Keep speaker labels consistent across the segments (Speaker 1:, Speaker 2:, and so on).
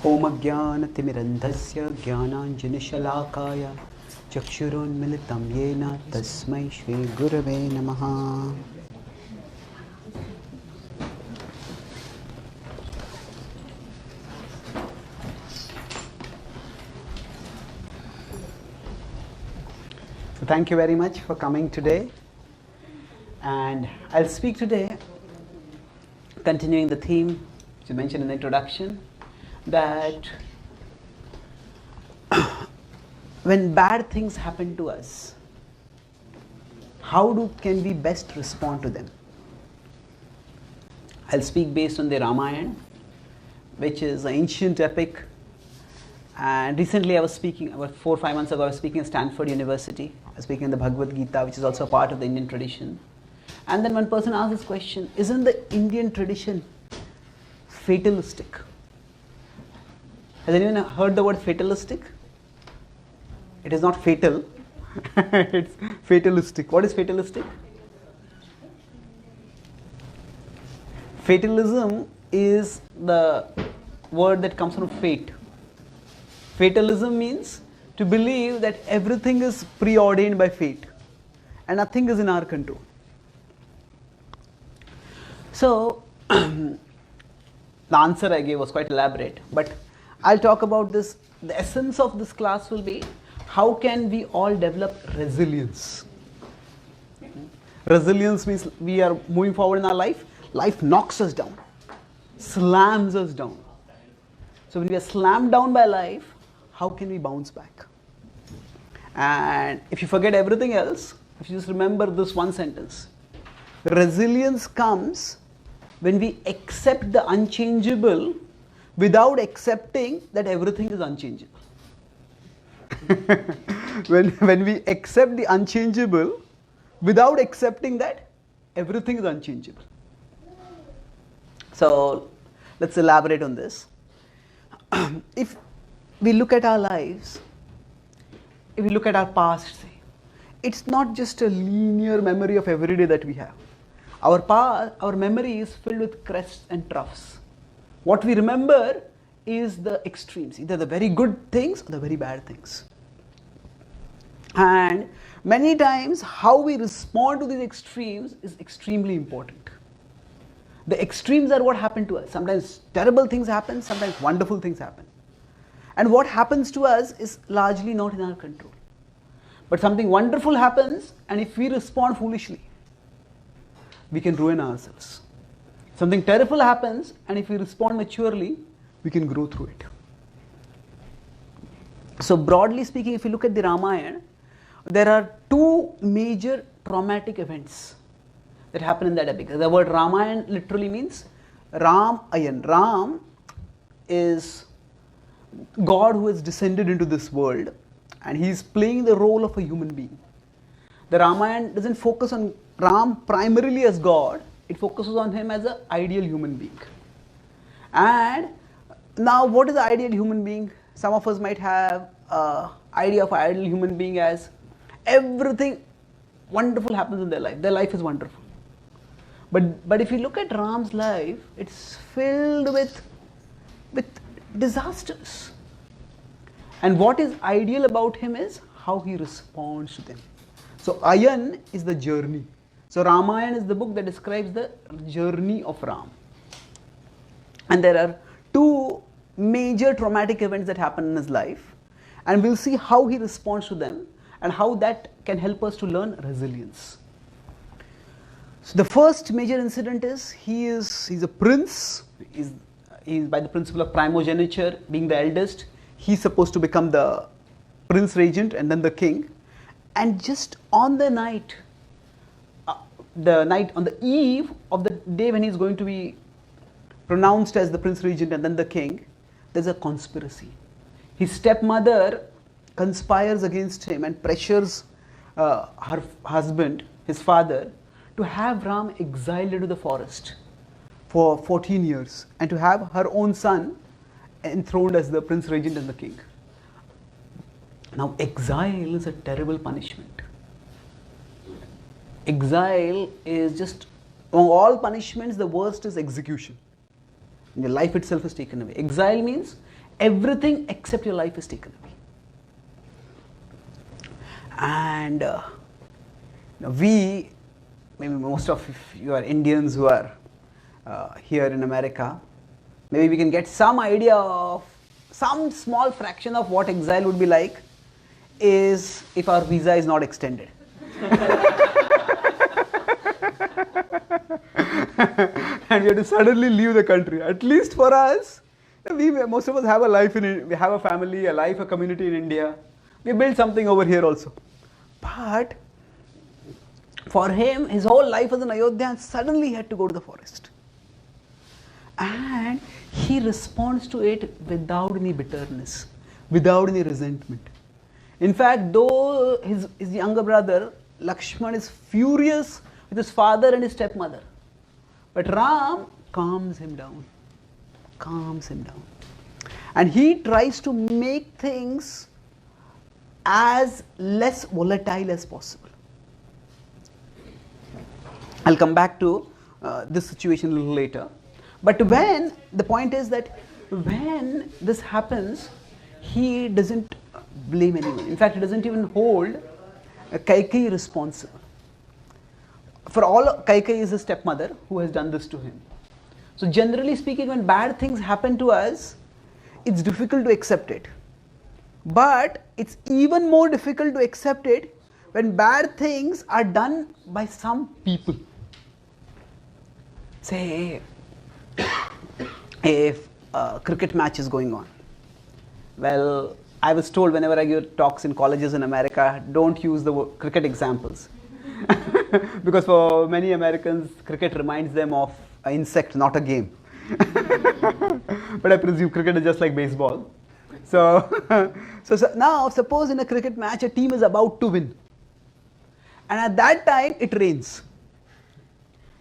Speaker 1: Om Ajnana-timirandhasya Jnananjana-shalakaya Chakshurunmilitam yena tasmai Shri Gurave Namaha. So thank you very much for coming today. And I'll speak today, continuing the theme which you mentioned in the introduction, that when bad things happen to us, how can we best respond to them? I'll speak based on the Ramayan, which is an ancient epic. And recently I was speaking, about 4 or 5 months ago, I was speaking at Stanford University. I was speaking in the Bhagavad Gita, which is also a part of the Indian tradition. And then one person asked this question, isn't the Indian tradition fatalistic? Has anyone heard the word fatalistic? It is not fatal, it's fatalistic. What is fatalistic? Fatalism is the word that comes from fate. Fatalism means to believe that everything is preordained by fate and nothing is in our control. So, the answer I gave was quite elaborate, but I'll talk about this. The essence of this class will be, how can we all develop resilience? Resilience means we are moving forward in our life. Life knocks us down, slams us down. So when we are slammed down by life, how can we bounce back? And if you forget everything else, if you just remember this one sentence, resilience comes when we accept the unchangeable without accepting that everything is unchangeable. when we accept the unchangeable without accepting that everything is unchangeable. So let's elaborate on this. If we look at our lives, if we look at our past, say, it's not just a linear memory of every day that we have. Our memory is filled with crests and troughs. What we remember is the extremes, either the very good things or the very bad things. And many times how we respond to these extremes is extremely important. The extremes are what happen to us. Sometimes terrible things happen, sometimes wonderful things happen. And what happens to us is largely not in our control. But something wonderful happens, and if we respond foolishly, we can ruin ourselves. Something terrible happens, and if we respond maturely, we can grow through it. So broadly speaking, if you look at the Ramayana, there are 2 major traumatic events that happen in that epic. The word Ramayan literally means Ramayan. Ram is God who has descended into this world, and he is playing the role of a human being. The Ramayana doesn't focus on Ram primarily as God, it focuses on him as an ideal human being. And now what is the ideal human being? Some of us might have an idea of ideal human being as everything wonderful happens in their life is wonderful. But if you look at Ram's life, it's filled with disasters. And what is ideal about him is how he responds to them. So Ayan is the journey. So Ramayan is the book that describes the journey of Ram. And there are 2 major traumatic events that happen in his life, and we'll see how he responds to them and how that can help us to learn resilience. So the first major incident is he's a prince. He's by the principle of primogeniture, being the eldest, he's supposed to become the prince regent and then the king. And just on the night on the eve of the day when he's going to be pronounced as the prince regent and then the king, there's a conspiracy. His stepmother conspires against him and pressures her husband, his father, to have Ram exiled into the forest for 14 years and to have her own son enthroned as the prince regent and the king. Now exile is a terrible punishment. Exile is just, among all punishments, the worst is execution. Your life itself is taken away. Exile means everything except your life is taken away. And maybe most of you are Indians who are here in America, maybe we can get some idea of some small fraction of what exile would be like is if our visa is not extended. And we have to suddenly leave the country. At least for us, most of us have a life we have a family, a life, a community in India. We built something over here also. But for him, his whole life was in Ayodhya, and suddenly he had to go to the forest. And he responds to it without any bitterness, without any resentment. In fact, though his younger brother, Lakshman, is furious with his father and his stepmother, but Ram calms him down. And he tries to make things as less volatile as possible. I'll come back to this situation a little later. But the point is that when this happens, he doesn't blame anyone. In fact, he doesn't even hold Kaikeyi responsible. For all, Kaikeyi is his stepmother who has done this to him. So generally speaking, when bad things happen to us, it's difficult to accept it. But it's even more difficult to accept it when bad things are done by some people. Say, if a cricket match is going on. Well, I was told whenever I give talks in colleges in America, don't use the cricket examples. Because for many Americans, cricket reminds them of an insect, not a game. But I presume cricket is just like baseball. So now suppose in a cricket match a team is about to win. And at that time it rains.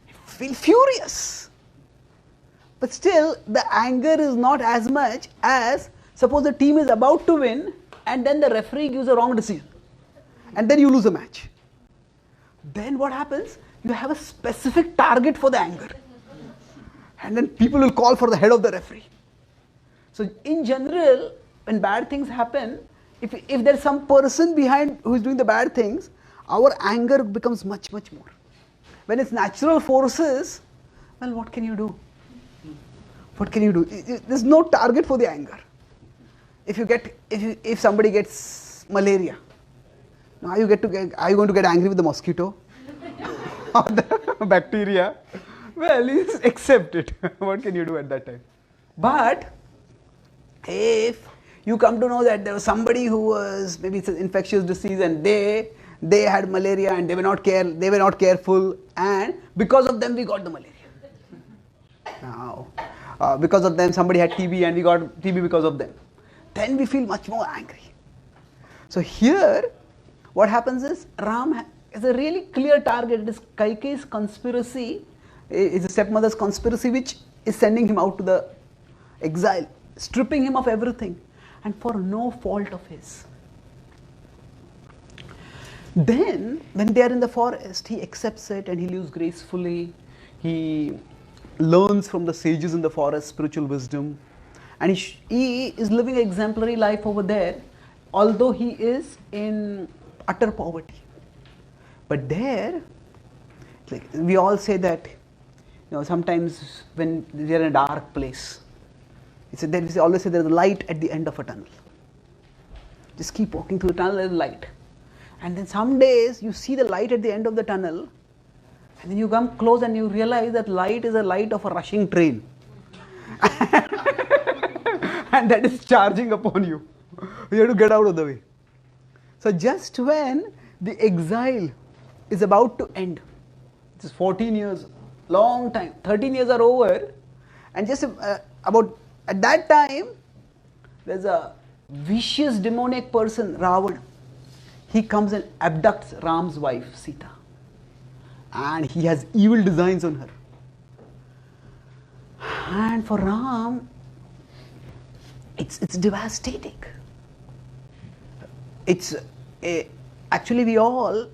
Speaker 1: You feel furious. But still the anger is not as much as suppose the team is about to win and then the referee gives a wrong decision. And then you lose a match. Then what happens? You have a specific target for the anger. And then people will call for the head of the referee. So in general, when bad things happen, if there's some person behind who is doing the bad things, our anger becomes much, much more. When it's natural forces, well, what can you do? What can you do? There's no target for the anger. If somebody gets malaria, now are you going to get angry with the mosquito or the bacteria? Well, you just accept it. What can you do at that time? But if you come to know that there was somebody who was maybe it's an infectious disease and they had malaria and they were not careful, and because of them we got the malaria. Now, because of them somebody had TB and we got TB because of them. Then we feel much more angry. So here, what happens is Ram is a really clear target. It is Kaikeyi's conspiracy, is his stepmother's conspiracy, which is sending him out to the exile, stripping him of everything, and for no fault of his. Then, when they are in the forest, he accepts it and he lives gracefully. He learns from the sages in the forest spiritual wisdom, and he is living an exemplary life over there, although he is in utter poverty. But there, like we all say that, sometimes when we are in a dark place, we always say there is a light at the end of a tunnel. Just keep walking through the tunnel, there is light. And then some days you see the light at the end of the tunnel, and then you come close and you realize that light is a light of a rushing train. And that is charging upon you. You have to get out of the way. So just when the exile is about to end, it is 14 years, long time, 13 years are over, and just about at that time, there's a vicious demoniac person, Ravana. He comes and abducts Ram's wife, Sita. And he has evil designs on her. And for Ram, it's devastating. Actually we all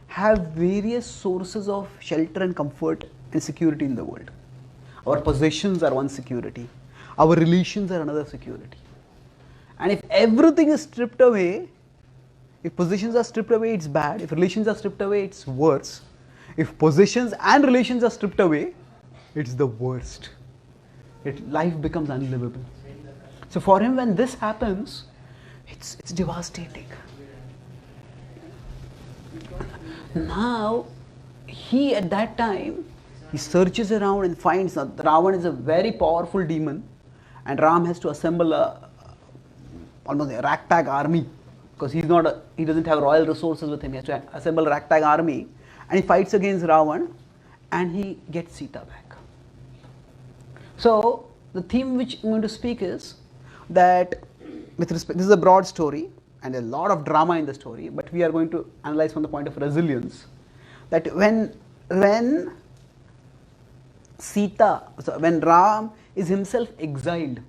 Speaker 1: have various sources of shelter and comfort and security in the world. Our possessions are one security. Our relations are another security. And if everything is stripped away, if positions are stripped away, it's bad. If relations are stripped away, it's worse. If positions and relations are stripped away, it's the worst. Life becomes unlivable. So for him, when this happens, it's devastating. Now, he at that time, he searches around and finds that Ravan is a very powerful demon, and Ram has to assemble almost a ragtag army, because he doesn't have royal resources with him. He has to assemble a ragtag army, and he fights against Ravan, and he gets Sita back. So the theme which I'm going to speak is that, with respect, this is a broad story and a lot of drama in the story, but we are going to analyze from the point of resilience. That when Ram is himself exiled,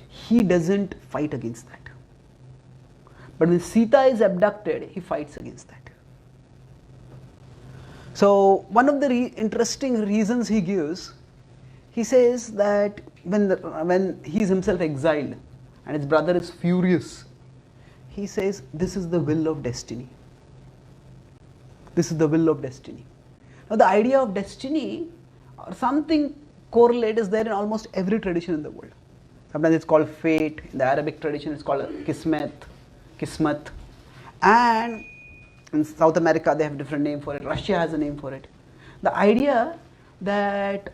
Speaker 1: he doesn't fight against that. But when Sita is abducted, he fights against that. So one of the interesting reasons he gives, he says that when he is himself exiled and his brother is furious, he says, this is the will of destiny. This is the will of destiny. Now the idea of destiny or something correlate is there in almost every tradition in the world. Sometimes it's called fate. In the Arabic tradition, it's called kismet, and in South America they have a different name for it. Russia has a name for it. The idea that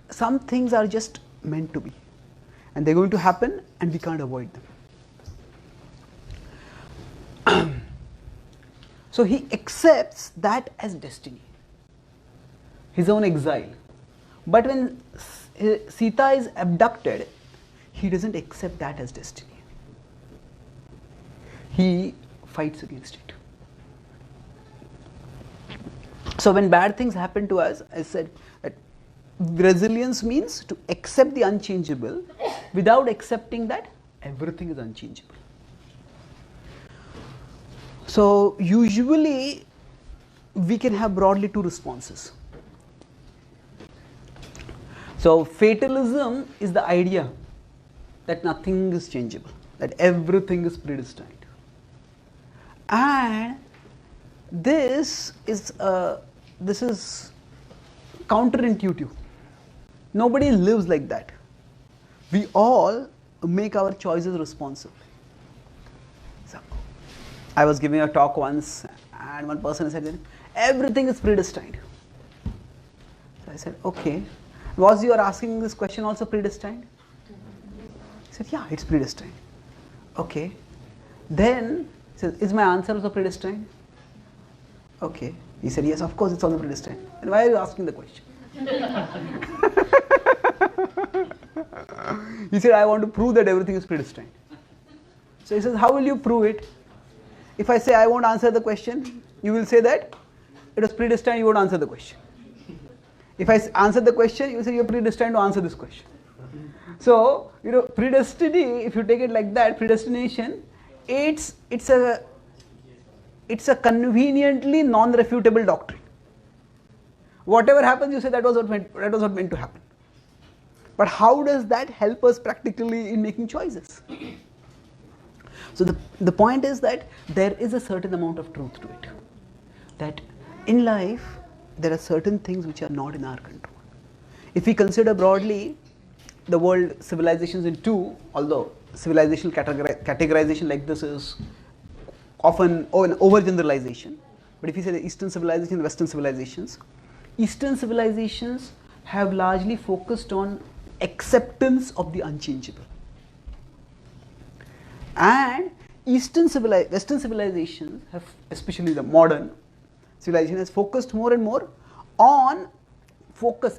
Speaker 1: some things are just meant to be, and they're going to happen, and we can't avoid them. So he accepts that as destiny, his own exile. But when Sita is abducted, he doesn't accept that as destiny. He fights against it. So when bad things happen to us, I said that resilience means to accept the unchangeable without accepting that everything is unchangeable. So usually we can have broadly two responses. So fatalism is the idea that nothing is changeable, that everything is predestined. And this is counterintuitive. Nobody lives like that. We all make our choices responsibly. So, I was giving a talk once, and one person said, everything is predestined. So I said, okay. Was you are asking this question also predestined? He said, yeah, it's predestined. Okay. Then, he said, is my answer also predestined? Okay. He said, yes, of course it's also predestined. And why are you asking the question? He said, I want to prove that everything is predestined. So he says, how will you prove it? If I say I won't answer the question, you will say that it was predestined, you won't answer the question. If I answer the question, you will say you're predestined to answer this question. So, predestiny, if you take it like that, predestination, it's a conveniently non-refutable doctrine. Whatever happens, you say that was what meant to happen. But how does that help us practically in making choices? So the point is that there is a certain amount of truth to it. That in life, there are certain things which are not in our control. If we consider broadly the world civilizations in two, although civilizational categorization like this is often an overgeneralization, but if you say the Eastern civilization and Western civilizations have largely focused on acceptance of the unchangeable. And Western civilizations have, especially the modern civilization, has focused more and more on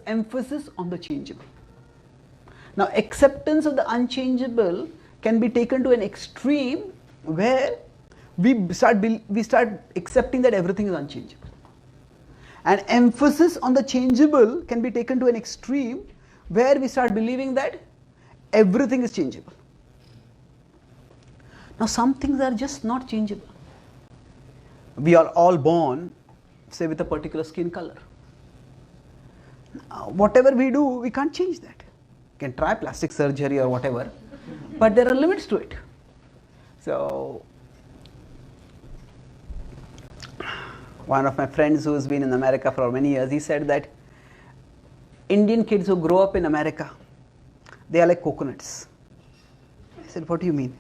Speaker 1: emphasis on the changeable. Now, acceptance of the unchangeable can be taken to an extreme where we start accepting that everything is unchangeable. And emphasis on the changeable can be taken to an extreme where we start believing that everything is changeable. Now, some things are just not changeable. We are all born, say, with a particular skin color. Whatever we do, we can't change that. We can try plastic surgery or whatever, But there are limits to it. So, one of my friends who's been in America for many years, he said that Indian kids who grow up in America, they are like coconuts. I said, what do you mean?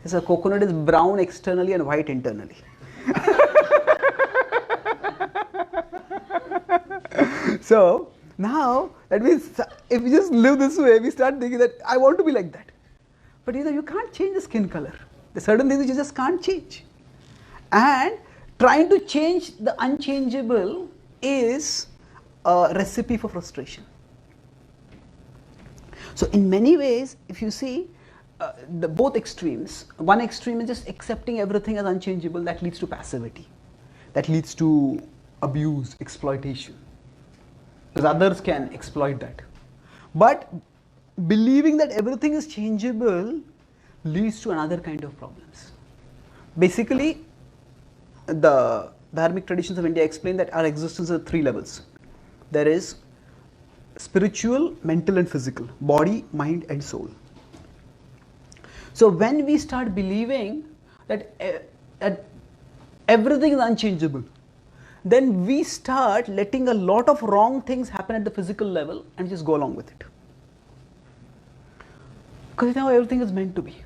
Speaker 1: He said, a coconut is brown externally and white internally. So, now, that means if we just live this way, we start thinking that I want to be like that. But you can't change the skin color. There are certain things you just can't change. And trying to change the unchangeable is a recipe for frustration. So in many ways, if you see both extremes, one extreme is just accepting everything as unchangeable, that leads to passivity. That leads to abuse, exploitation. Because others can exploit that. But believing that everything is changeable leads to another kind of problems. Basically, the dharmic traditions of India explain that our existence is 3 levels. There is spiritual, mental and physical, body, mind and soul. So when we start believing that everything is unchangeable, then we start letting a lot of wrong things happen at the physical level and just go along with it. Because now everything is meant to be.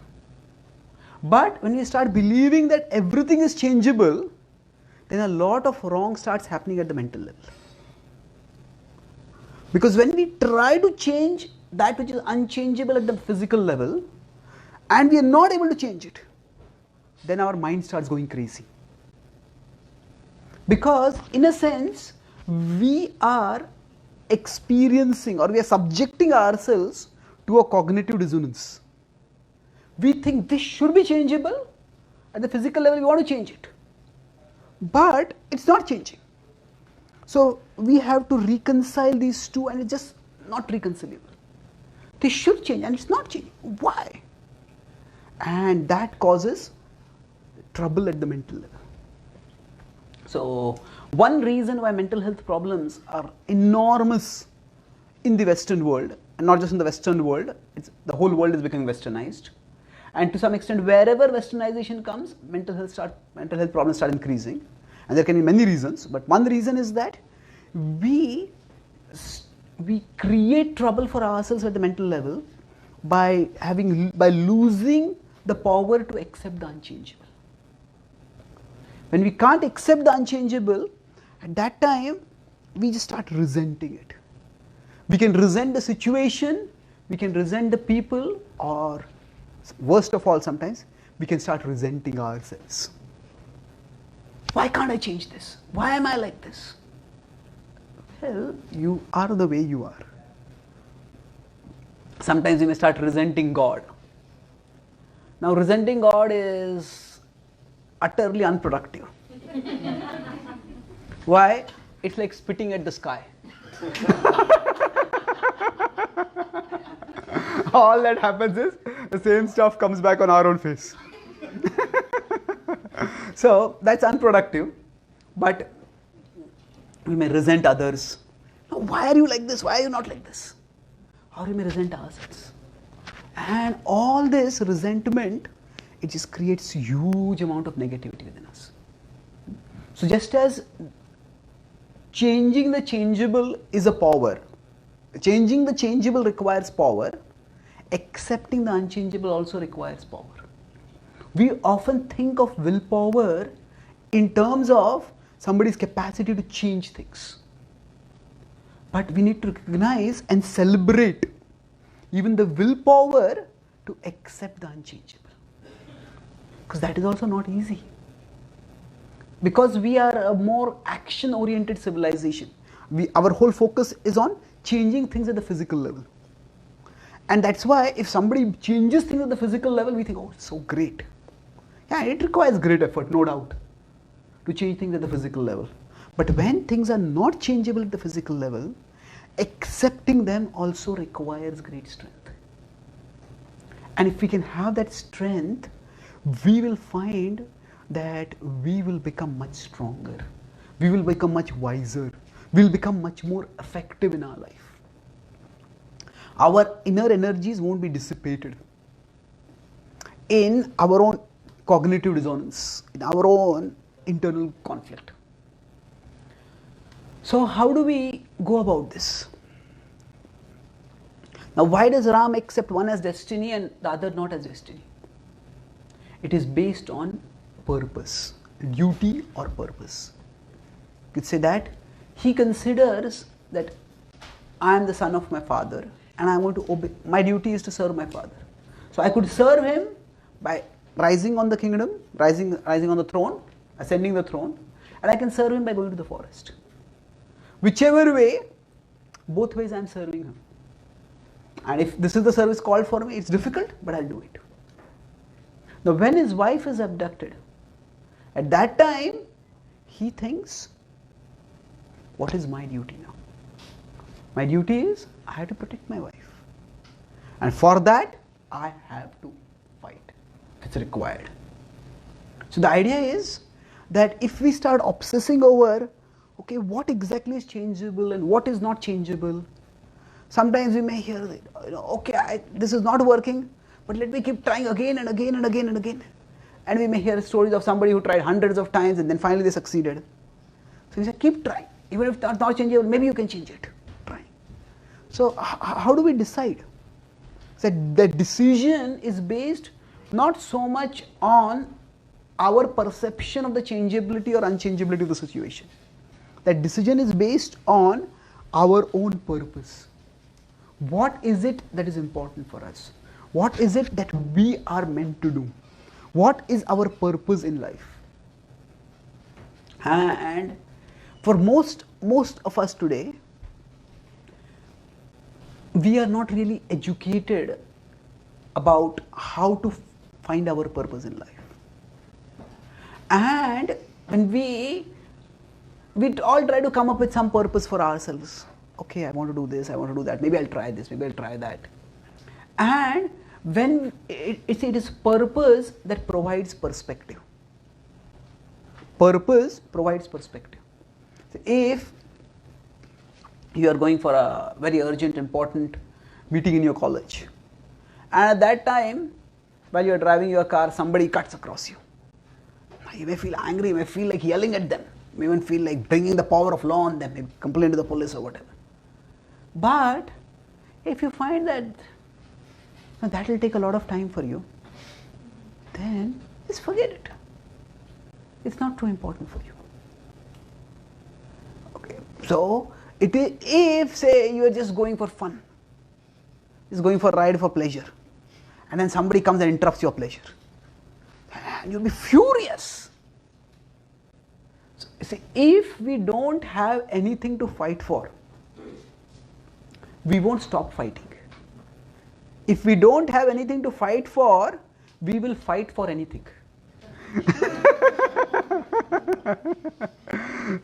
Speaker 1: But when we start believing that everything is changeable, then a lot of wrong starts happening at the mental level. Because when we try to change that which is unchangeable at the physical level, and we are not able to change it, then our mind starts going crazy. Because in a sense, we are experiencing or we are subjecting ourselves to a cognitive dissonance. We think this should be changeable, at the physical level we want to change it. But it's not changing. So we have to reconcile these two, and it's just not reconcilable. This should change and it's not changing. Why? And that causes trouble at the mental level. So one reason why mental health problems are enormous in the Western world, and not just in the Western world, the whole world is becoming westernized. And to some extent, wherever westernization comes, mental health problems start increasing. And there can be many reasons, but one reason is that we create trouble for ourselves at the mental level by losing the power to accept the unchangeable. When we can't accept the unchangeable, at that time, we just start resenting it. We can resent the situation, we can resent the people, or worst of all sometimes, we can start resenting ourselves. Why can't I change this? Why am I like this? Well, you are the way you are. Sometimes you may start resenting God. Now resenting God is utterly unproductive. Why? It's like spitting at the sky. All that happens is the same stuff comes back on our own face. So that's unproductive, but we may resent others. Now, why are you like this? Why are you not like this? Or we may resent ourselves. And all this resentment, it just creates huge amount of negativity within us. So just as changing the changeable is a power, changing the changeable requires power, accepting the unchangeable also requires power. We often think of willpower in terms of somebody's capacity to change things. But we need to recognize and celebrate even the willpower to accept the unchangeable. Because that is also not easy. Because we are a more action-oriented civilization. Our whole focus is on changing things at the physical level. And that's why if somebody changes things at the physical level, we think, oh, it's so great. Yeah, it requires great effort, no doubt, to change things at the physical level. But when things are not changeable at the physical level, accepting them also requires great strength. And if we can have that strength, we will find that we will become much stronger. We will become much wiser. We will become much more effective in our life. Our inner energies won't be dissipated. in our own cognitive dissonance, in our own internal conflict. So how do we go about this? Now why does Ram accept one as destiny and the other not as destiny? It is based on purpose, duty or purpose. You could say that he considers that I am the son of my father and I want to obey. My duty is to serve my father. So I could serve him by rising on the kingdom, rising on the throne, ascending the throne, and I can serve him by going to the forest. Whichever way, both ways I am serving him. And if this is the service called for me, it's difficult, but I'll do it. Now when his wife is abducted, at that time, he thinks, what is my duty now? My duty is, I have to protect my wife. And for that, I have to fight. It's required. So the idea is that if we start obsessing over, okay, what exactly is changeable and what is not changeable, sometimes we may hear that, okay, this is not working, but let me keep trying again and again and again and again. And we may hear stories of somebody who tried hundreds of times and then finally they succeeded. So we say, keep trying. Even if it's not changeable, maybe you can change it. Try. So how do we decide? So that decision is based not so much on our perception of the changeability or unchangeability of the situation. That decision is based on our own purpose. What is it that is important for us? What is it that we are meant to do? What is our purpose in life? And for most of us today, we are not really educated about how to find our purpose in life. And when we all try to come up with some purpose for ourselves. Okay, I want to do this, I want to do that, maybe I'll try this, maybe I'll try that. And when it is purpose that provides perspective. Purpose provides perspective. So if you are going for a very urgent, important meeting in your college, and at that time, while you are driving your car, somebody cuts across you. You may feel angry, you may feel like yelling at them, you may even feel like bringing the power of law on them, maybe complain to the police or whatever. But if you find that that will take a lot of time for you, then just forget it. It's not too important for you. Okay. So if say you are just going for fun, just going for a ride for pleasure, and then somebody comes and interrupts your pleasure, and you'll be furious. So, see, if we don't have anything to fight for, we won't stop fighting. If we don't have anything to fight for, we will fight for anything.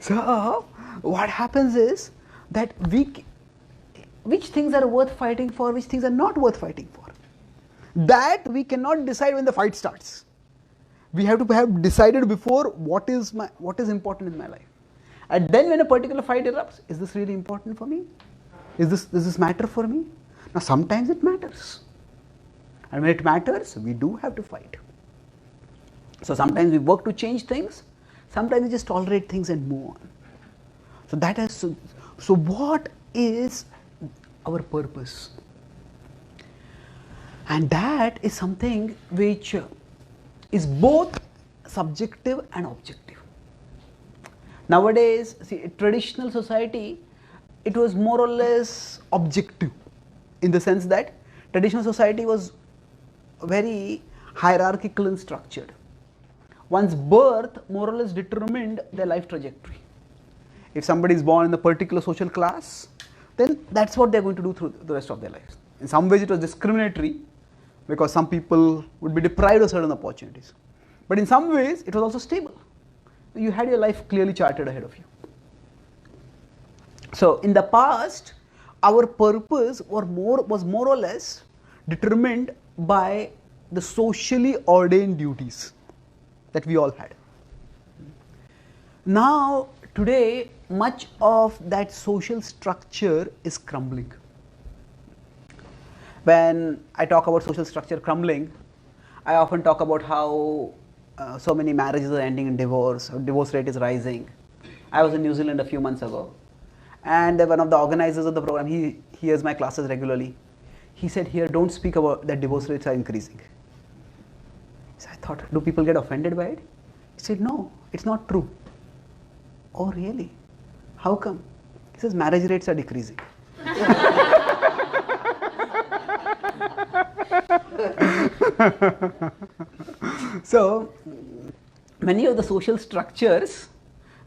Speaker 1: So, what happens is that which things are worth fighting for, which things are not worth fighting for. That we cannot decide when the fight starts. We have to have decided before what is important in my life. And then when a particular fight erupts, is this really important for me? Does this matter for me? Now sometimes it matters. And when it matters, we do have to fight. So sometimes we work to change things, sometimes we just tolerate things and move on. So what is our purpose? And that is something which is both subjective and objective. Nowadays, see, traditional society, it was more or less objective, in the sense that traditional society was very hierarchical and structured. One's birth more or less determined their life trajectory. If somebody is born in a particular social class, then that's what they're going to do through the rest of their lives. In some ways it was discriminatory, because some people would be deprived of certain opportunities. But in some ways it was also stable. You had your life clearly charted ahead of you. So in the past, our purpose was more or less determined by the socially ordained duties that we all had. Now, today, much of that social structure is crumbling. When I talk about social structure crumbling, I often talk about how so many marriages are ending in divorce, or divorce rate is rising. I was in New Zealand a few months ago, and one of the organizers of the program, he hears my classes regularly. He said, here, don't speak about that divorce rates are increasing. So I thought, do people get offended by it? He said, no, it's not true. Oh, really? How come? He says, marriage rates are decreasing. So, many of the social structures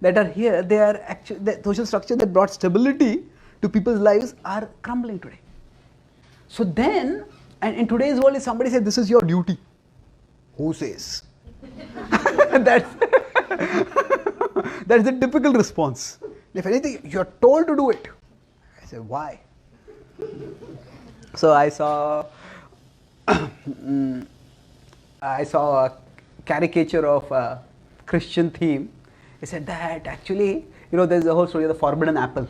Speaker 1: that are here, they are actually, the social structures that brought stability to people's lives are crumbling today. So then, and in today's world, if somebody says, this is your duty, who says? That's the typical response. If anything, you're told to do it. I say, why? So I saw a caricature of a Christian theme. He said that actually, there's a whole story of the forbidden apple.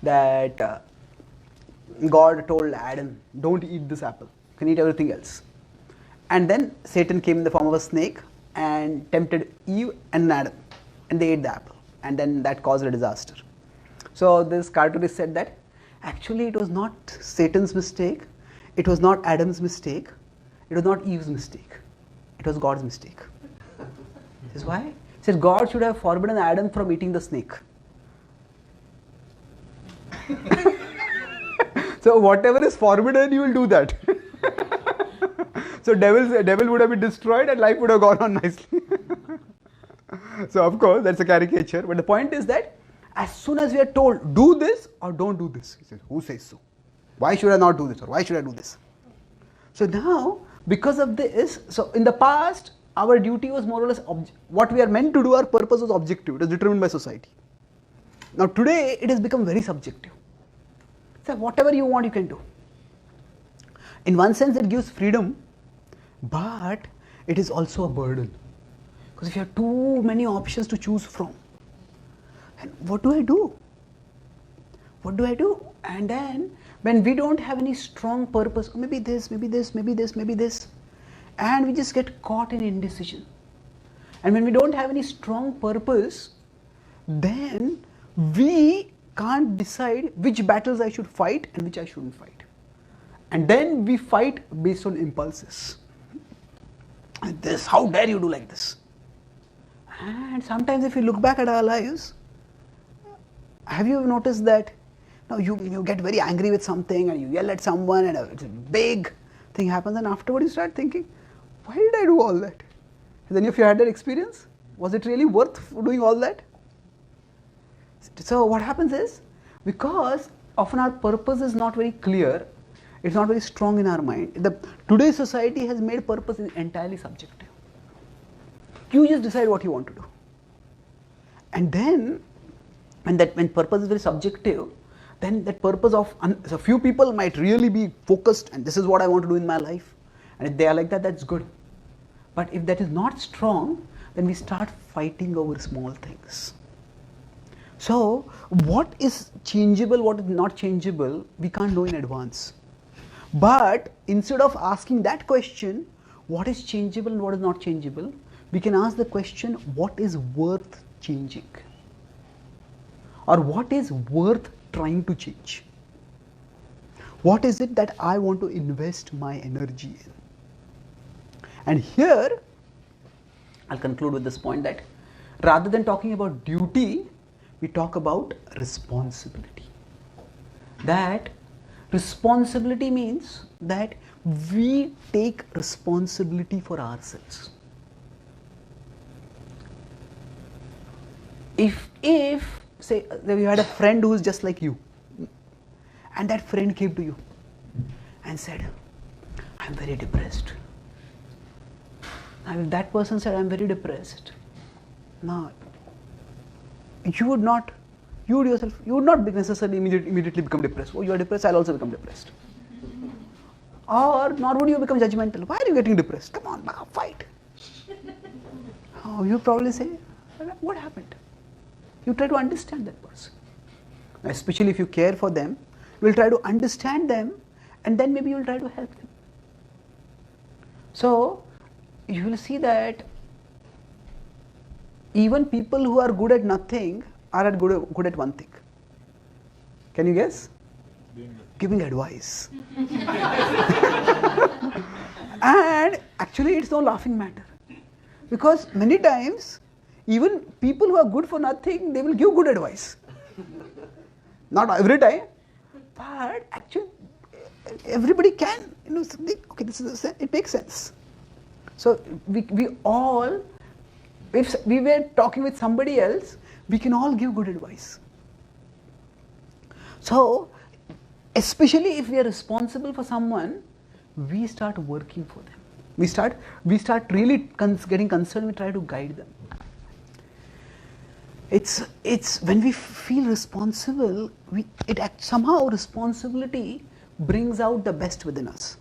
Speaker 1: That God told Adam, don't eat this apple, you can eat everything else. And then Satan came in the form of a snake and tempted Eve and Adam, and they ate the apple, and then that caused a disaster. So this cartoonist said that actually it was not Satan's mistake, it was not Adam's mistake, it was not Eve's mistake, it was God's mistake. This is why? He said God should have forbidden Adam from eating the snake. So whatever is forbidden, you will do that. So devil would have been destroyed and life would have gone on nicely. So of course that's a caricature, but the point is that as soon as we are told do this or don't do this, he says, who says so? Why should I not do this or why should I do this? So now because of this, so in the past our duty was more or less what we are meant to do, our purpose was objective, it was determined by society. Now today it has become very subjective. So whatever you want you can do. In one sense it gives freedom, but it is also a burden. Because if you have too many options to choose from, and what do I do? What do I do? And then when we don't have any strong purpose, maybe this, maybe this, maybe this, maybe this, and we just get caught in indecision. And when we don't have any strong purpose, then we can't decide which battles I should fight and which I shouldn't fight. And then we fight based on impulses. This, how dare you do like this? And sometimes if you look back at our lives, have you noticed that now you get very angry with something and you yell at someone and a big thing happens, and afterward you start thinking, why did I do all that? Has any of you had that experience? Was it really worth doing all that? So what happens is, because often our purpose is not very clear, it's not very strong in our mind. Today's society has made purpose entirely subjective. You just decide what you want to do. And then, when purpose is very subjective, then that purpose of, so few people might really be focused and this is what I want to do in my life. And if they are like that, that's good. But if that is not strong, then we start fighting over small things. So, what is changeable, what is not changeable, we can't know in advance. But instead of asking that question, what is changeable and what is not changeable, we can ask the question, what is worth changing? Or what is worth trying to change? What is it that I want to invest my energy in? And here, I'll conclude with this point that rather than talking about duty, we talk about responsibility. That responsibility means that we take responsibility for ourselves. If say you had a friend who is just like you, and that friend came to you and said, I'm very depressed. Now if that person said, I'm very depressed, now you would not necessarily immediately become depressed. Oh, you are depressed, I'll also become depressed. Or nor would you become judgmental. Why are you getting depressed? Come on, fight. Oh, you probably say, what happened? You try to understand that person. Especially if you care for them, you will try to understand them and then maybe you will try to help them. So you will see that even people who are good at nothing are good at one thing. Can you guess? Giving advice. And actually it's no laughing matter. Because many times, even people who are good for nothing, they will give good advice. Not every time, but actually everybody can, think, okay, it makes sense. So we all, if we were talking with somebody else, we can all give good advice. So, especially if we are responsible for someone, we start working for them. We start really getting concerned. We try to guide them. It's when we feel responsible, somehow responsibility brings out the best within us.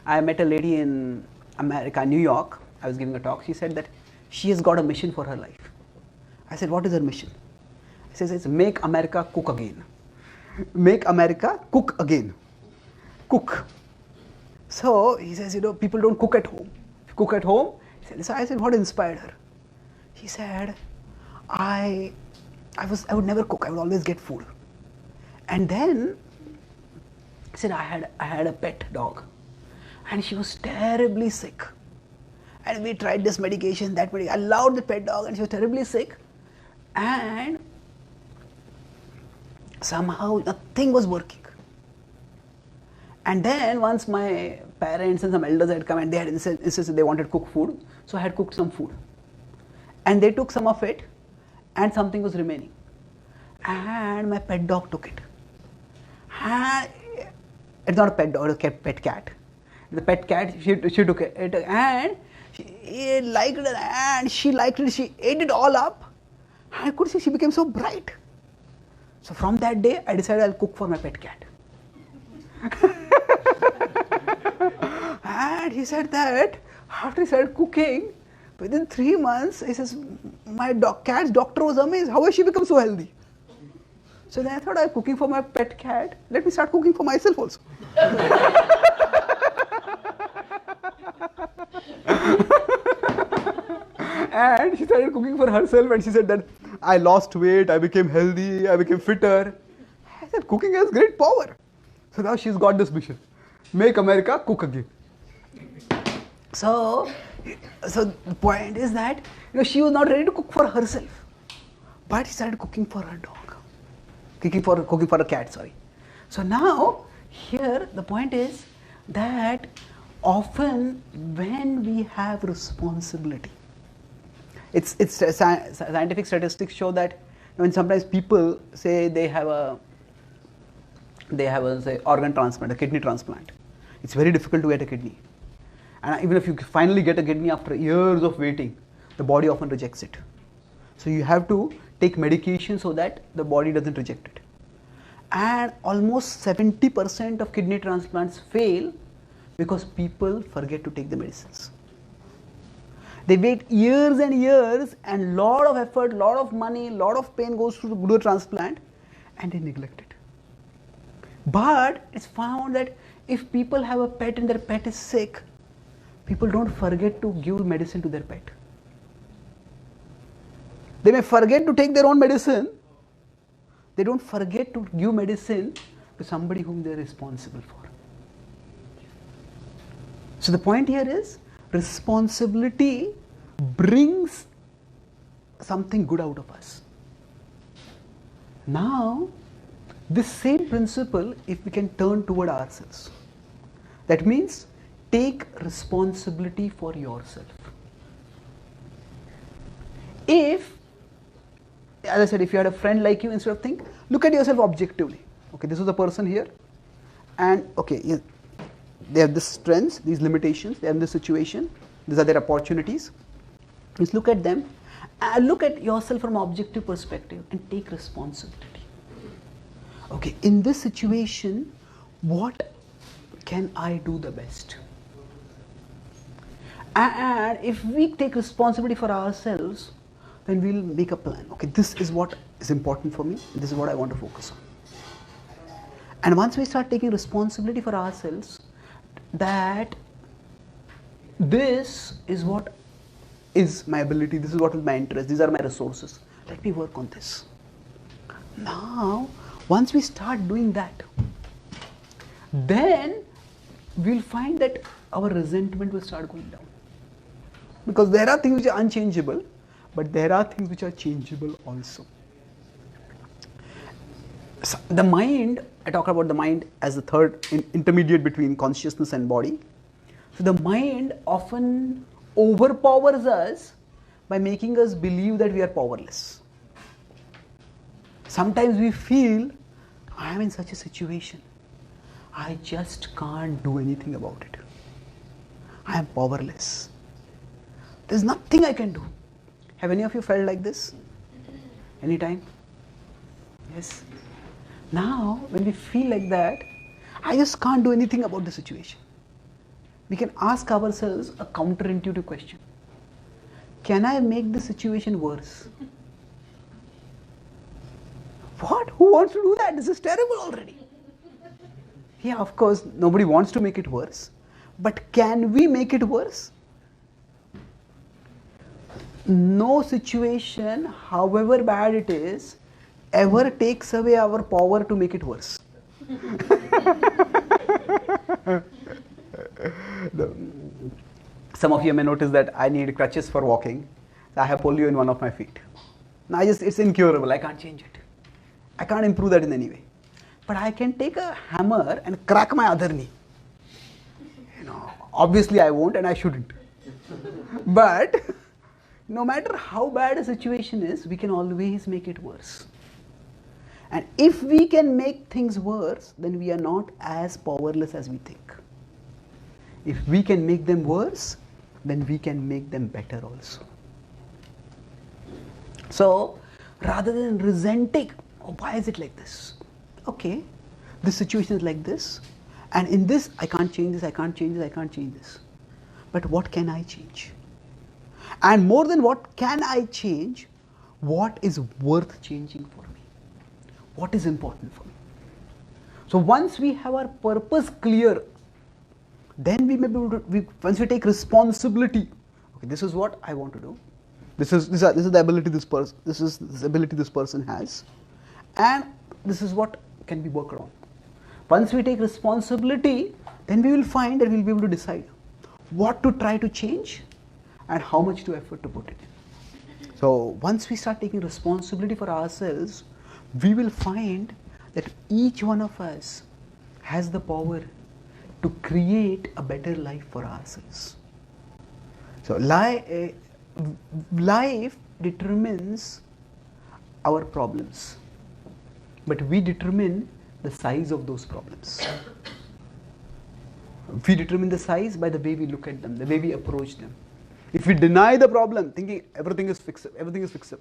Speaker 1: I met a lady in America, New York. I was giving a talk. She said that she has got a mission for her life. I said, what is her mission? She says, it's make America cook again. Make America cook again. Cook. So he says, people don't cook at home. Cook at home. So I said, what inspired her? He said, I would never cook. I would always get food. And then he said, I had a pet dog, and she was terribly sick. And we tried this medication, that medication. I loved the pet dog, and she was terribly sick. And somehow nothing was working. And then once my parents and some elders had come and they had insisted they wanted to cook food, so I had cooked some food. And they took some of it, and something was remaining. And my pet dog took it. And it's not a pet dog, it's a pet cat. The pet cat, she took it, and she liked it, and she liked it. She ate it all up. I could see she became so bright. So from that day, I decided I'll cook for my pet cat. And he said that after he started cooking, within 3 months, he says, my cat's doctor was amazed. How has she become so healthy? So then I thought, I'm cooking for my pet cat. Let me start cooking for myself also. And she started cooking for herself, and she said that I lost weight, I became healthy, I became fitter. I said, cooking has great power. So now she's got this mission. Make America cook again. So the point is that she was not ready to cook for herself, but she started cooking for her dog, cooking for a cat. Sorry. So now here the point is that often when we have responsibility, it's scientific statistics show that when sometimes people say they have a say organ transplant, a kidney transplant, it's very difficult to get a kidney. And even if you finally get a kidney after years of waiting, the body often rejects it. So you have to take medication so that the body doesn't reject it. And almost 70% of kidney transplants fail because people forget to take the medicines. They wait years and years, and lot of effort, lot of money, lot of pain goes to do a transplant, and they neglect it. But it's found that if people have a pet and their pet is sick, people don't forget to give medicine to their pet. They may forget to take their own medicine. They don't forget to give medicine to somebody whom they are responsible for. So the point here is, responsibility brings something good out of us. Now, this same principle, if we can turn toward ourselves, that means take responsibility for yourself. If, as I said, if you had a friend like you, instead of look at yourself objectively. Okay, this is the person here, and okay, they have these strengths, these limitations, they are in this situation, these are their opportunities. Just look at them, and look at yourself from an objective perspective and take responsibility. Okay, in this situation, what can I do the best? And if we take responsibility for ourselves, then we'll make a plan. Okay, this is what is important for me, this is what I want to focus on. And once we start taking responsibility for ourselves, that this is what is my ability, this is what is my interest, these are my resources. Let me work on this. Now, once we start doing that, then we'll find that our resentment will start going down. Because there are things which are unchangeable, but there are things which are changeable also. So the mind, I talk about the mind as the third intermediate between consciousness and body. So the mind often overpowers us by making us believe that we are powerless. Sometimes we feel, I am in such a situation, I just can't do anything about it. I am powerless. There's nothing I can do. Have any of you felt like this? Anytime? Yes. Now, when we feel like that, I just can't do anything about the situation. We can ask ourselves a counterintuitive question. Can I make the situation worse? What? Who wants to do that? This is terrible already. Yeah, of course, nobody wants to make it worse. But can we make it worse? No situation, however bad it is, ever takes away our power to make it worse. Some of you may notice that I need crutches for walking. I have polio in one of my feet. Now it's incurable, I can't change it. I can't improve that in any way. But I can take a hammer and crack my other knee. Obviously I won't and I shouldn't. But no matter how bad a situation is, we can always make it worse. And if we can make things worse, then we are not as powerless as we think. If we can make them worse, then we can make them better also. So, rather than resenting, oh, why is it like this? Okay, this situation is like this, and in this I can't change this, I can't change this, I can't change this. But what can I change? And more than what can I change, what is worth changing for me? What is important for me? So once we have our purpose clear, then we may be able to, once we take responsibility, okay, this is what I want to do. This is the ability this person has, and this is what can be worked on. Once we take responsibility, then we will find that we will be able to decide what to try to change and how much to effort to put it in. So once we start taking responsibility for ourselves, we will find that each one of us has the power to create a better life for ourselves. So life determines our problems, but we determine the size of those problems. We determine the size by the way we look at them, the way we approach them. If we deny the problem, thinking everything is fixable,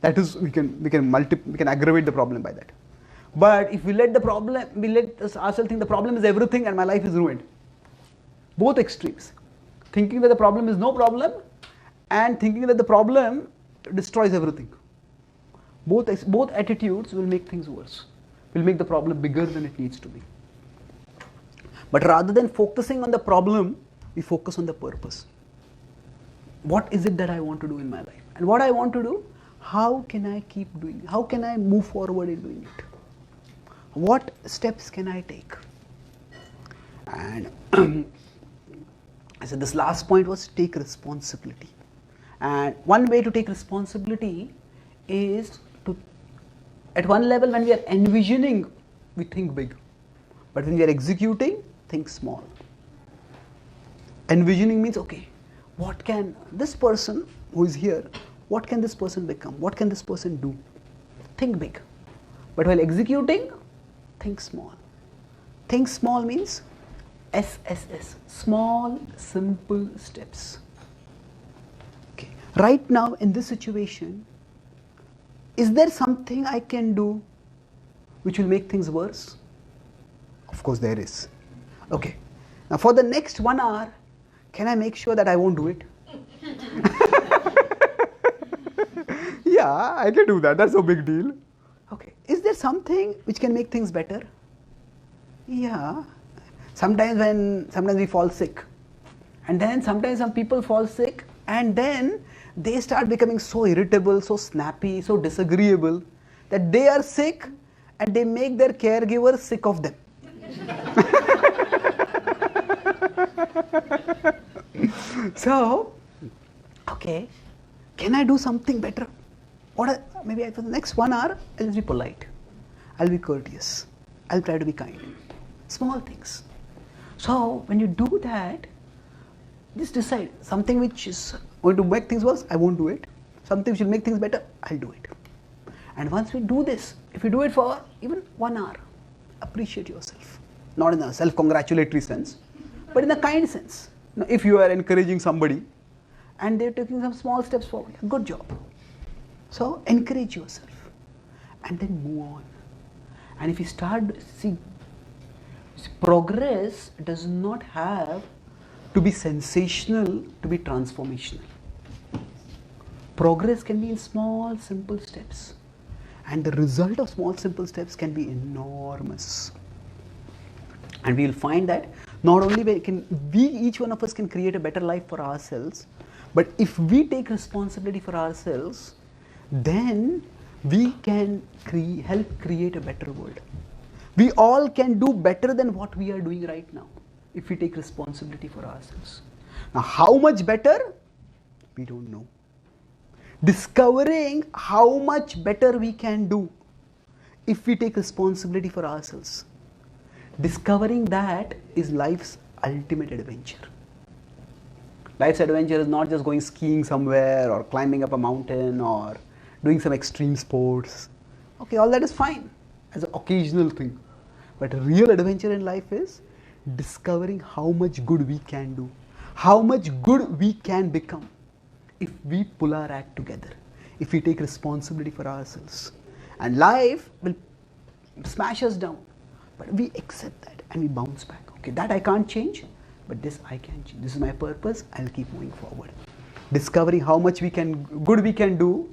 Speaker 1: that is, we can aggravate the problem by that. But if we let ourselves think the problem is everything and my life is ruined, both extremes, thinking that the problem is no problem and thinking that the problem destroys everything, both attitudes will make things worse, will make the problem bigger than it needs to be. But rather than focusing on the problem, we focus on the purpose. What is it that I want to do in my life? And what I want to do, how can I keep doing it? How can I move forward in doing it? What steps can I take? And I said this last point was take responsibility. And one way to take responsibility is to, at one level when we are envisioning, we think big. But when we are executing, think small. Envisioning means, okay, what can this person who is here, what can this person become? What can this person do? Think big. But while executing, think small. Think small means SSS, small, simple steps. Okay. Right now in this situation, is there something I can do which will make things worse? Of course there is. Okay. Now for the next 1 hour, can I make sure that I won't do it? Yeah, I can do that. That's no big deal. Okay. Is there something which can make things better? Yeah. Sometimes we fall sick And then sometimes some people fall sick, and then they start becoming so irritable, so snappy, so disagreeable, that they are sick and they make their caregiver sick of them. So, okay, can I do something better? Maybe for the next 1 hour, I'll just be polite. I'll be courteous. I'll try to be kind. Small things. So, when you do that, just decide something which is going to make things worse, I won't do it. Something which will make things better, I'll do it. And once we do this, if you do it for even 1 hour, appreciate yourself. Not in a self-congratulatory sense, but in a kind sense. Now, if you are encouraging somebody and they're taking some small steps forward, good job. So, encourage yourself and then move on. And if you start, progress does not have to be sensational to be transformational. Progress can be in small, simple steps. And the result of small, simple steps can be enormous. And we will find that not only each one of us can create a better life for ourselves, but if we take responsibility for ourselves, then we can help create a better world. We all can do better than what we are doing right now if we take responsibility for ourselves. Now, how much better? We don't know. Discovering how much better we can do if we take responsibility for ourselves. Discovering that is life's ultimate adventure. Life's adventure is not just going skiing somewhere or climbing up a mountain or doing some extreme sports. Okay, all that is fine as an occasional thing. But a real adventure in life is discovering how much good we can do, how much good we can become if we pull our act together, if we take responsibility for ourselves. And life will smash us down, but we accept that and we bounce back. Okay, that I can't change, but this I can change. This is my purpose, I'll keep moving forward. Discovering how much good we can do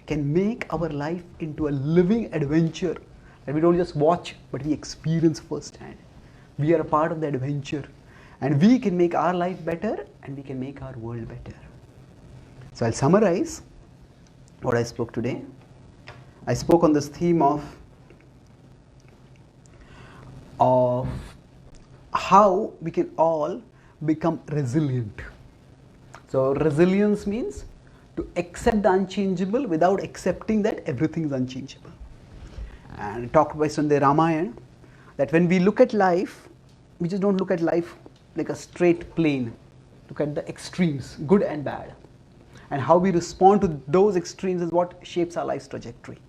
Speaker 1: can make our life into a living adventure that we don't just watch, but we experience firsthand. We are a part of the adventure, and we can make our life better and we can make our world better. So I'll summarize what I spoke today. I spoke on this theme of how we can all become resilient. So resilience means to accept the unchangeable without accepting that everything is unchangeable. And I talked based on the Ramayan that when we look at life, we just don't look at life like a straight plane. Look at the extremes, good and bad. And how we respond to those extremes is what shapes our life's trajectory.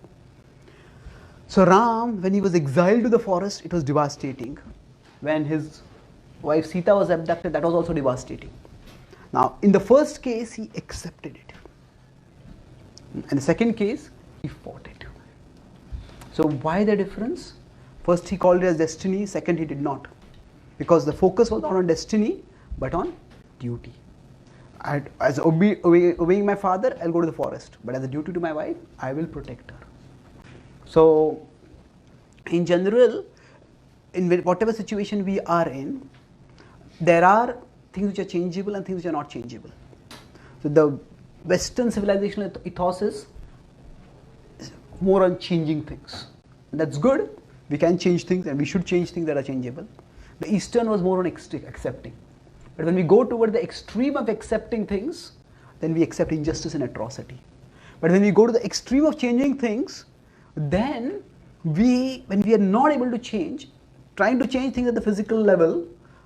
Speaker 1: So Ram, when he was exiled to the forest, it was devastating. When his wife Sita was abducted, that was also devastating. Now, in the first case, he accepted it. In the second case, he fought it. So why the difference? First he called it as destiny, second he did not. Because the focus was not on destiny, but on duty. As obeying my father, I'll go to the forest. But as a duty to my wife, I will protect her. So, in general, in whatever situation we are in, there are things which are changeable and things which are not changeable. So the Western civilizational ethos is more on changing things. And that's good. We can change things and we should change things that are changeable. The Eastern was more on accepting. But when we go toward the extreme of accepting things, then we accept injustice and atrocity. But when we go to the extreme of changing things, then when we are not able to change, trying to change things at the physical level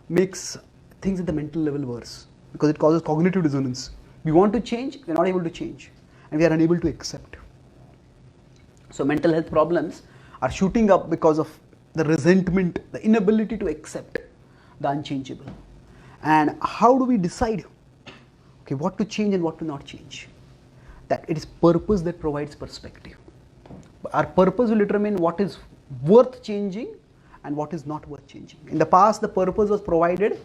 Speaker 1: makes things at the mental level worse, because it causes cognitive dissonance. We want to change, we are not able to change, and we are unable to accept. So mental health problems are shooting up because of the resentment, the inability to accept the unchangeable. And how do we decide what to change and what to not change? That it is purpose that provides perspective. Our purpose will determine what is worth changing and what is not worth changing. In the past, the purpose was provided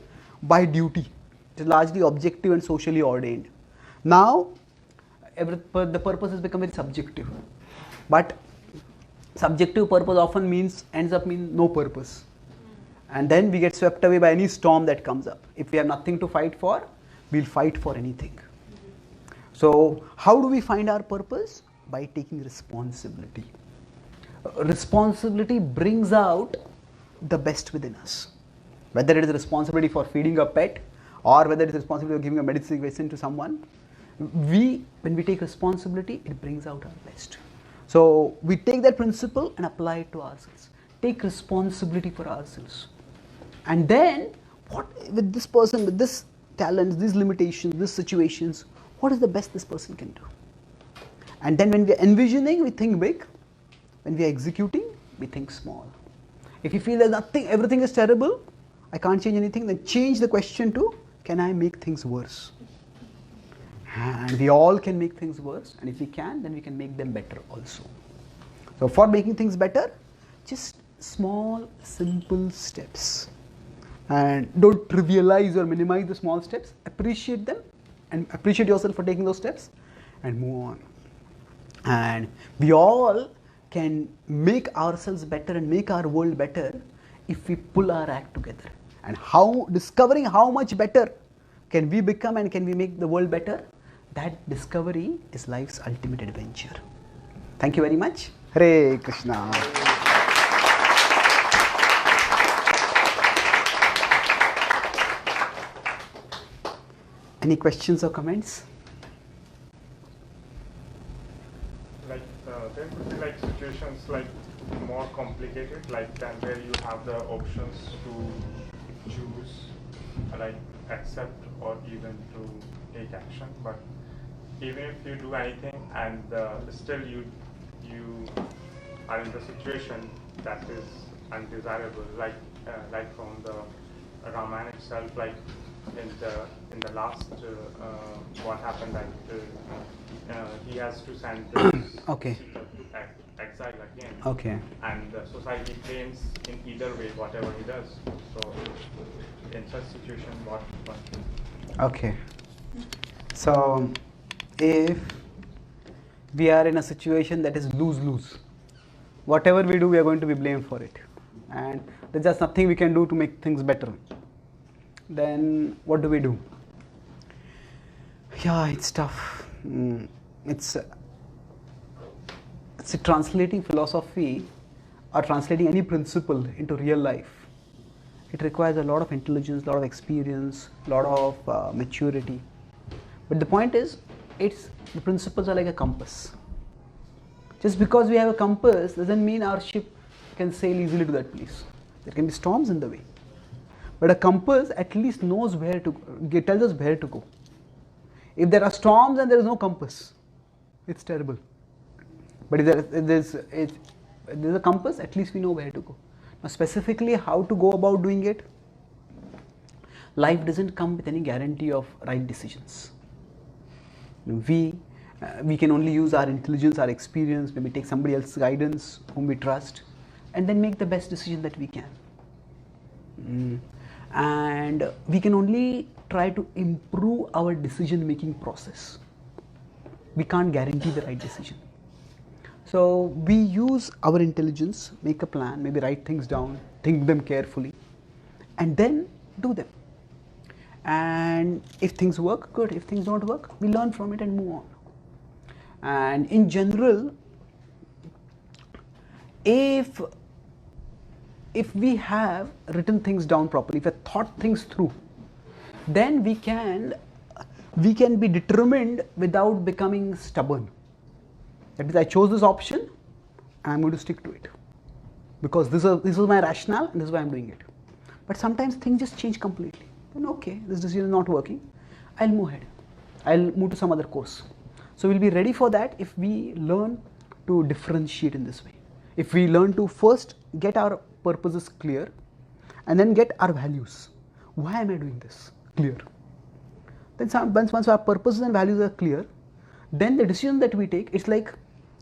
Speaker 1: by duty. It is largely objective and socially ordained. Now, the purpose has become very subjective. But subjective purpose often ends up meaning no purpose. And then we get swept away by any storm that comes up. If we have nothing to fight for, we'll fight for anything. So how do we find our purpose? By taking responsibility. Responsibility brings out the best within us. Whether it is responsibility for feeding a pet, or whether it is responsibility for giving a medicine to someone, when we take responsibility, it brings out our best. So we take that principle and apply it to ourselves. Take responsibility for ourselves. And then, what with this person, with this talents, these limitations, these situations, what is the best this person can do? And then when we are envisioning, we think big. When we are executing, we think small. If you feel there's nothing, everything is terrible, I can't change anything, then change the question to, can I make things worse? And we all can make things worse, and if we can, then we can make them better also. So for making things better, just small, simple steps. And don't trivialize or minimize the small steps, appreciate them, and appreciate yourself for taking those steps, and move on. And we all can make ourselves better and make our world better if we pull our act together. And discovering how much better can we become and can we make the world better, that discovery is life's ultimate adventure. Thank you very much. Hare Krishna. Any questions or comments?
Speaker 2: Like there could be like situations like more complicated, like than where you have the options to choose, like accept or even to take action. But even if you do anything and still you are in the situation that is undesirable, like from the Ramayan itself, like in the last what happened that he has to send the
Speaker 1: Okay.
Speaker 2: Sita to exile again.
Speaker 1: Okay.
Speaker 2: And the society claims in either way whatever he does. So in such situation, what?
Speaker 1: Okay. So if we are in a situation that is lose-lose, whatever we do, we are going to be blamed for it, and there's just nothing we can do to make things better, then what do we do? Yeah, it's tough. It's a translating philosophy or translating any principle into real life. It requires a lot of intelligence, a lot of experience, a lot of maturity. But the point is, the principles are like a compass. Just because we have a compass doesn't mean our ship can sail easily to that place. There can be storms in the way. But a compass at least knows where to go, tells us where to go. If there are storms and there is no compass, it's terrible. But if there's a compass, at least we know where to go. Now specifically how to go about doing it, life doesn't come with any guarantee of right decisions. We can only use our intelligence, our experience, maybe take somebody else's guidance whom we trust, and then make the best decision that we can. And we can only try to improve our decision making process. We can't guarantee the right decision. So we use our intelligence, make a plan, maybe write things down, think them carefully, and then do them. And if things work, good. If things don't work, we learn from it and move on. And in general, if we have written things down properly, if we have thought things through, then we can be determined without becoming stubborn. That means I chose this option and I'm going to stick to it because this is my rationale and this is why I'm doing it. But sometimes things just change completely. Then okay, this decision is not working, I'll move ahead. I'll move to some other course. So we'll be ready for that if we learn to differentiate in this way. If we learn to first get our purposes clear and then get our values. Why am I doing this? Clear. Then once our purposes and values are clear, then the decision that we take, it's like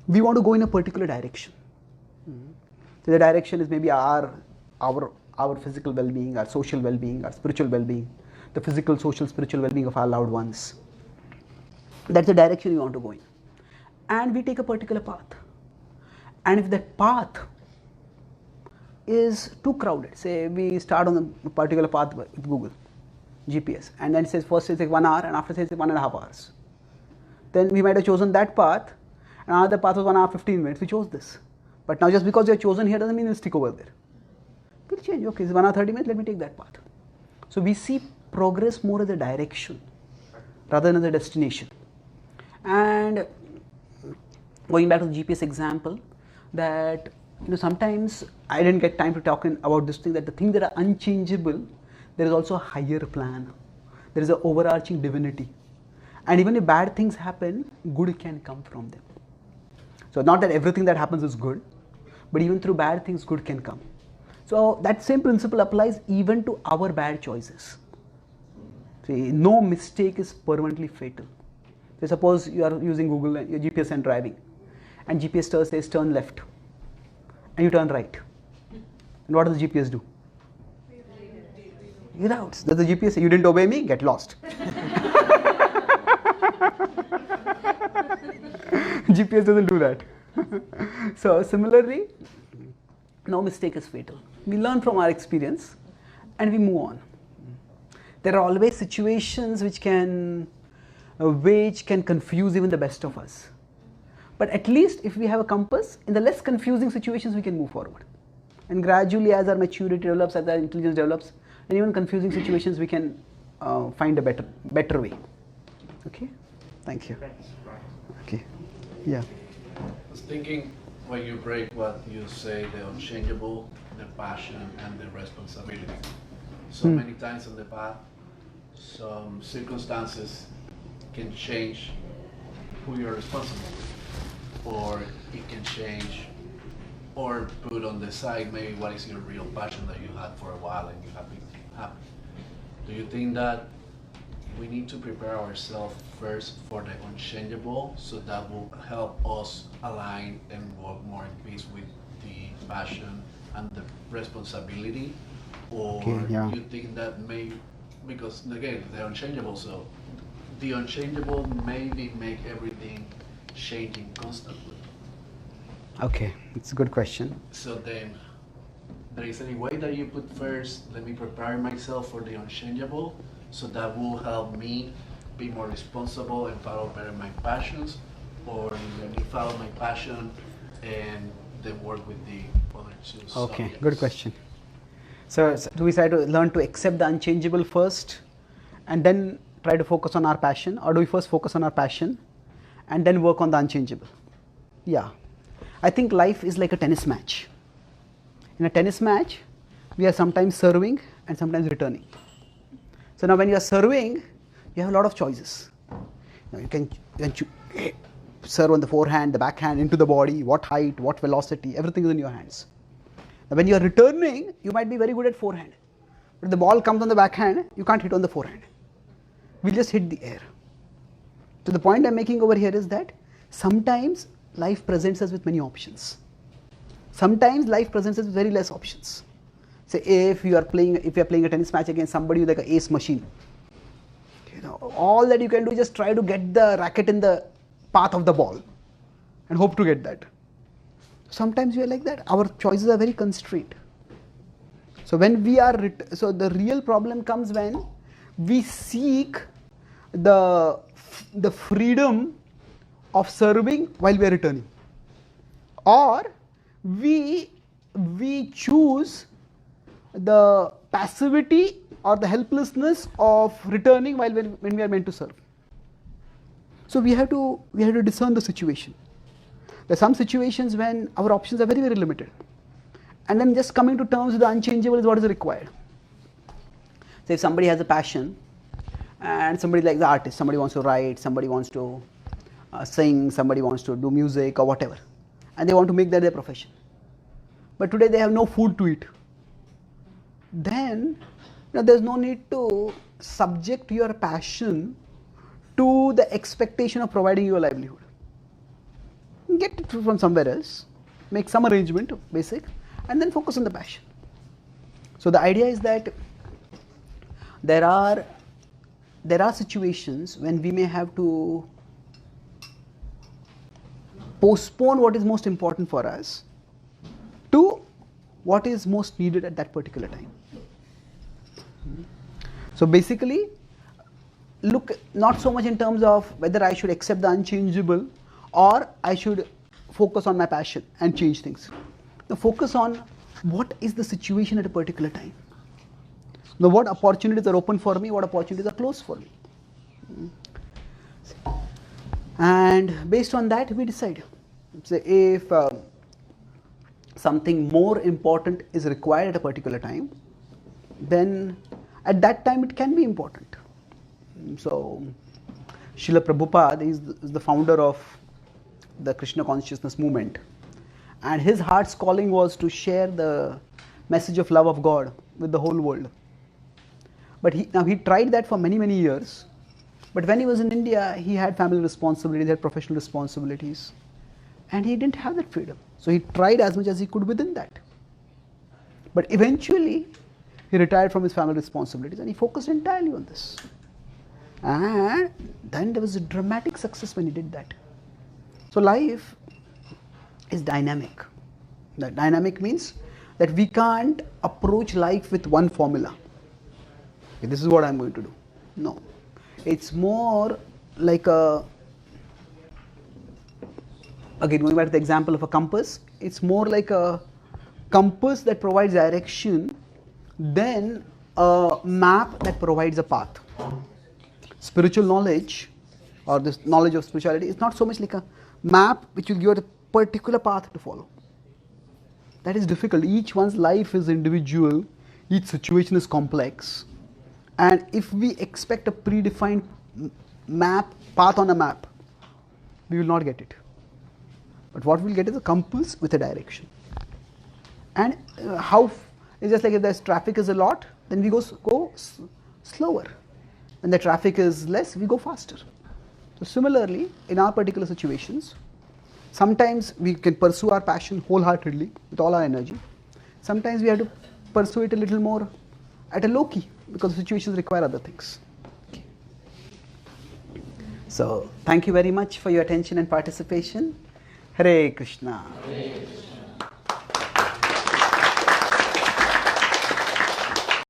Speaker 1: we want to go in a particular direction. So the direction is maybe our physical well-being, our social well-being, our spiritual well-being, the physical, social, spiritual well-being of our loved ones. That's the direction we want to go in. And we take a particular path. And if that path is too crowded, say we start on a particular path with Google, GPS, and then it says first it says 1 hour and after it says 1.5 hours. Then we might have chosen that path, and another path was 1 hour 15 minutes. We chose this. But now just because you have chosen here doesn't mean we'll stick over there. We'll change. Okay, it's 1 hour 30 minutes, let me take that path. So we see progress more as a direction rather than as a destination. And going back to the GPS example, that sometimes I didn't get time to talk about this thing, that the things that are unchangeable, there is also a higher plan. There is an overarching divinity. And even if bad things happen, good can come from them. So not that everything that happens is good, but even through bad things, good can come. So that same principle applies even to our bad choices. See, no mistake is permanently fatal. So suppose you are using Google and your GPS and driving, and GPS says turn left, and you turn right. And what does the GPS do? Get out. Does the GPS say, you didn't obey me? Get lost. GPS doesn't do that. So similarly, no mistake is fatal. We learn from our experience and we move on. There are always situations which can confuse even the best of us. But at least if we have a compass, in the less confusing situations we can move forward. And gradually as our maturity develops, as our intelligence develops, in even confusing situations we can find a better way. Okay? Thank you. Okay. Yeah.
Speaker 3: I was thinking, when you break what you say, the unchangeable, the passion, and the responsibility. So many times on the path, some circumstances can change who you're responsible for, or it can change or put on the side maybe what is your real passion that you had for a while and you have been happy. Do you think that we need to prepare ourselves first for the unchangeable, so that will help us align and work more in peace with the passion and the responsibility? Or you think that because again, the unchangeable, so the unchangeable maybe make everything changing constantly?
Speaker 1: Okay, it's a good question.
Speaker 3: So then, there is any way that you put first, let me prepare myself for the unchangeable, so that will help me be more responsible and follow better my passions, or let me follow my passion and then work with the other two subjects?
Speaker 1: Okay, good question. So do we try to learn to accept the unchangeable first and then try to focus on our passion, or do we first focus on our passion and then work on the unchangeable? Yeah. I think life is like a tennis match. In a tennis match, we are sometimes serving and sometimes returning. So now when you are serving, you have a lot of choices. You can serve on the forehand, the backhand, into the body, what height, what velocity, everything is in your hands. Now when you are returning, you might be very good at forehand. But if the ball comes on the backhand, you can't hit on the forehand. We'll just hit the air. So the point I'm making over here is that sometimes life presents us with many options. Sometimes life presents us with very less options. Say if you are playing a tennis match against somebody with like an ace machine, all that you can do is just try to get the racket in the path of the ball and hope to get that. Sometimes we are like that. Our choices are very constrained. So when we are, so the real problem comes when we seek the freedom of serving while we are returning, or we choose the passivity or the helplessness of returning when we are meant to serve. So we have to discern the situation. There are some situations when our options are very, very limited, and then just coming to terms with the unchangeable is what is required. So if somebody has a passion, and somebody like the artist, somebody wants to write, somebody wants to sing, somebody wants to do music or whatever, and they want to make that their profession, but today they have no food to eat, then there's no need to subject your passion to the expectation of providing you a livelihood. Get it from somewhere else, make some arrangement, basic, and then focus on the passion. So the idea is that there are situations when we may have to postpone what is most important for us to what is most needed at that particular time. So basically, look not so much in terms of whether I should accept the unchangeable or I should focus on my passion and change things. Now focus on what is the situation at a particular time. Now what opportunities are open for me, what opportunities are closed for me. And based on that we decide. Say if something more important is required at a particular time, then at that time it can be important. So Srila Prabhupada is the founder of the Krishna consciousness movement, and his heart's calling was to share the message of love of God with the whole world. But he tried that for many years, but when he was in India he had family responsibilities, he had professional responsibilities, and he didn't have that freedom. So he tried as much as he could within that. But eventually he retired from his family responsibilities and he focused entirely on this. And then there was a dramatic success when he did that. So life is dynamic. That dynamic means that we can't approach life with one formula. Okay, this is what I'm going to do. No. It's more like a, again going back to the example of a compass, it's more like a compass that provides direction than a map that provides a path. Spiritual knowledge or this knowledge of spirituality is not so much like a map which will give you a particular path to follow. That is difficult. Each one's life is individual, each situation is complex, and if we expect a predefined path on a map, we will not get it. But what we'll get is a compass with a direction. And it's just like if there's traffic is a lot, then we go slower. When the traffic is less, we go faster. So similarly, in our particular situations, sometimes we can pursue our passion wholeheartedly with all our energy. Sometimes we have to pursue it a little more at a low key because situations require other things. Okay. So thank you very much for your attention and participation. Hare Krishna.
Speaker 3: Hare Krishna.